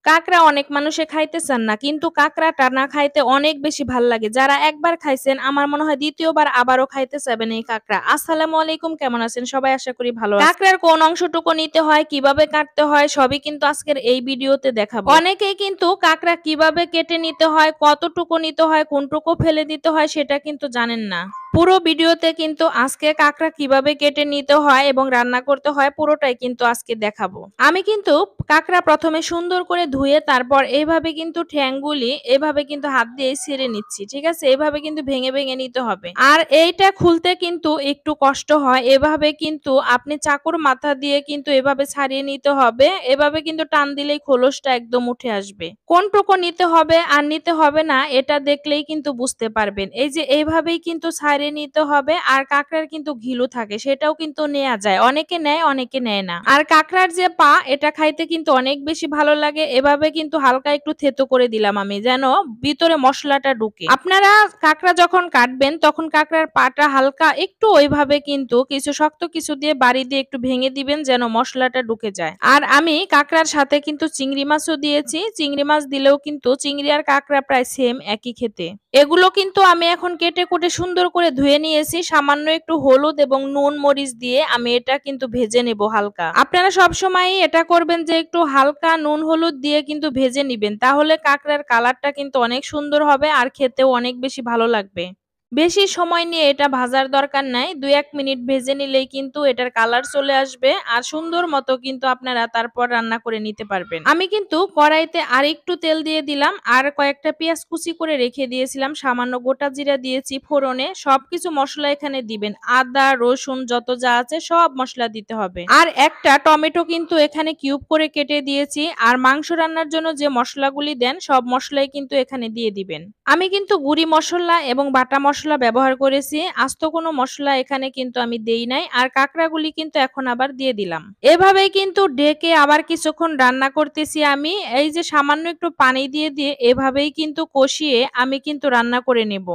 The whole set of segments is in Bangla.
কাঁকড়া অনেক মানুষে খাইতে চান না, কিন্তু কাঁকড়াটা না খাইতে অনেক বেশি ভাল লাগে। যারা একবার খাইছেন আমার মনে হয় দ্বিতীয়বার আবারও খাইতে চাবেন এই কাঁকড়া। আসসালামু আলাইকুম, কেমন আছেন সবাই? আশা করি ভালো আছেন। কাঁকড়ার কোন অংশটুকু নিতে হয়, কিভাবে কাটতে হয় সবই কিন্তু আজকের এই ভিডিওতে দেখাবো। অনেকেই কিন্তু কাঁকড়া কিভাবে কেটে নিতে হয়, কতটুকু নিতে হয়, কোনটুকু ফেলে দিতে হয় সেটা কিন্তু জানেন না। পুরো ভিডিওতে কিন্তু আজকে কাঁকড়া কিভাবে কেটে নিতে হয় এবং রান্না করতে হয় পুরোটাই কিন্তু আজকে দেখাবো। আমি কিন্তু কাঁকড়া প্রথমে সুন্দর করে ধুয়ে তারপর এইভাবে কিন্তু ঠ্যাংগুলি এভাবে কিন্তু হাত দিয়ে ছিঁড়ে নিচ্ছি। ঠিক আছে? এভাবে কিন্তু ভেঙে ভেঙে নিতে হবে। আর এইটা খুলতে কিন্তু একটু কষ্ট হয়। এভাবে কিন্তু আপনি চাকুর মাথা দিয়ে কিন্তু এভাবে ছাড়িয়ে নিতে হবে। এভাবে কিন্তু টান দিলেই খোলসটা একদম উঠে আসবে। কোনটুকু নিতে হবে আর নিতে হবে না এটা দেখলেই কিন্তু বুঝতে পারবেন। এই যে এইভাবেই কিন্তু ছাড়িয়ে নিতে হবে। আর কাঁকড়ার কিন্তু ঘিলু থাকে, সেটাও কিন্তু নেয়া যায়। অনেকে নেয়, অনেকে নেয় না। আর কাঁকড়ার যে পা, এটা খাইতে কিন্তু অনেক বেশি ভালো লাগে। এভাবে কিন্তু হালকা একটু থেতো করে দিলাম আমি, যেন ভিতরে মশলাটা ঢুকে। আপনারা কাঁকড়া যখন কাটবেন তখন কাঁকড়ার পাটা হালকা একটু ওইভাবে কিন্তু কিছু শক্ত কিছু দিয়ে বাড়ি দিয়ে একটু ভেঙে দিবেন, যেন মশলাটা ঢুকে যায়। আর আমি কাঁকড়ার সাথে কিন্তু চিংড়ি মাছও দিয়েছি। চিংড়ি মাছ দিলেও কিন্তু চিংড়ি আর কাঁকড়া প্রায় সেম, একই খেতে। এগুলো কিন্তু আমি এখন কেটে কুটে সুন্দর করে ধুয়ে নিয়েছি। সামান্য একটু হলুদ এবং নুন মরিচ দিয়ে আমি এটা কিন্তু ভেজে নেব হালকা। আপনারা সবসময় এটা করবেন যে একটু হালকা নুন হলুদ দিয়ে কিন্তু ভেজে নিবেন, তাহলে কাঁকড়ার কালারটা কিন্তু অনেক সুন্দর হবে আর খেতেও অনেক বেশি ভালো লাগবে। বেশি সময় নিয়ে এটা ভাজার দরকার নাই। ২-১ মিনিট ভেজে নিলেই কিন্তু এটার কালার চলে আসবে আর সুন্দর মতো কিন্তু আপনারা তারপর রান্না করে নিতে পারবেন। আমি কিন্তু কড়াইতে আরেকটু তেল দিয়ে দিলাম আর কয়েকটা পেঁয়াজ কুচি করে রেখে দিয়েছিলাম। সামান্য গোটা জিরা দিয়েছি ফোড়নে। সবকিছু মসলা এখানে দিবেন। আদা, রসুন যত যা আছে সব মসলা দিতে হবে। আর একটা টমেটো কিন্তু এখানে কিউব করে কেটে দিয়েছি। আর মাংস রান্নার জন্য যে মসলাগুলি দেন সব মসলাই কিন্তু এখানে দিয়ে দিবেন। আমি কিন্তু গুঁড়ি মসলা এবং বাটা মসলা ব্যবহার করেছি। আস্ত কোনো মসলা এখানে কিন্তু আমি দেই নাই। আর কাঁকড়াগুলি কিন্তু এখন আবার দিয়ে দিলাম। এভাবেই কিন্তু ঢেকে আবার কিছুক্ষণ রান্না করতেছি আমি। এই যে সামান্য একটু পানি দিয়ে দিয়ে এভাবেই কিন্তু কষিয়ে আমি কিন্তু রান্না করে নেব।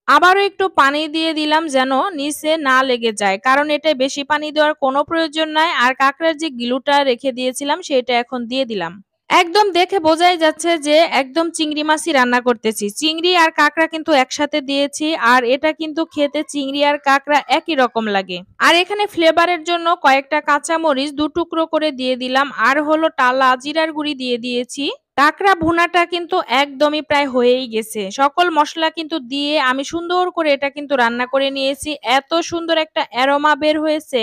আবারও একটু পানি দিয়ে দিলাম যেন নিচে না লেগে যায়, কারণ এটা বেশি পানি দেওয়ার কোনো প্রয়োজন নাই। আর কাঁকড়ার যে গিলুটা রেখে দিয়েছিলাম সেটা এখন দিয়ে দিলাম। একদম দেখে বোঝাই যাচ্ছে যে একদম চিংড়ি মাছই রান্না করতেছি। চিংড়ি আর কাঁকড়া কিন্তু একসাথে দিয়েছি। আর এটা কিন্তু খেতে চিংড়ি আর কাঁকড়া একই রকম লাগে। আর এখানে ফ্লেভারের জন্য কয়েকটা কাঁচামরিচ ২ টুকরো করে দিয়ে দিলাম। আর হলো টালা জিরার গুঁড়ি দিয়ে দিয়েছি। কাঁকড়া ভুনাটা কিন্তু একদমই প্রায় হয়েই গেছে। সকল মসলা কিন্তু দিয়ে আমি সুন্দর করে এটা কিন্তু রান্না করে নিয়েছি। এত সুন্দর একটা অ্যারোমা বের হয়েছে।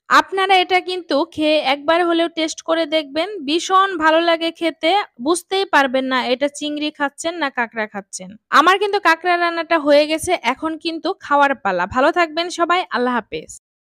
আপনারা এটা কিন্তু খেয়ে একবার হলেও টেস্ট করে দেখবেন। ভীষণ ভালো লাগে খেতে। বুঝতেই পারবেন না এটা চিংড়ি খাচ্ছেন না কাঁকড়া খাচ্ছেন। আমার কিন্তু কাঁকড়া রান্নাটা হয়ে গেছে। এখন কিন্তু খাওয়ার পালা। ভালো থাকবেন সবাই। আল্লাহ হাফেজ।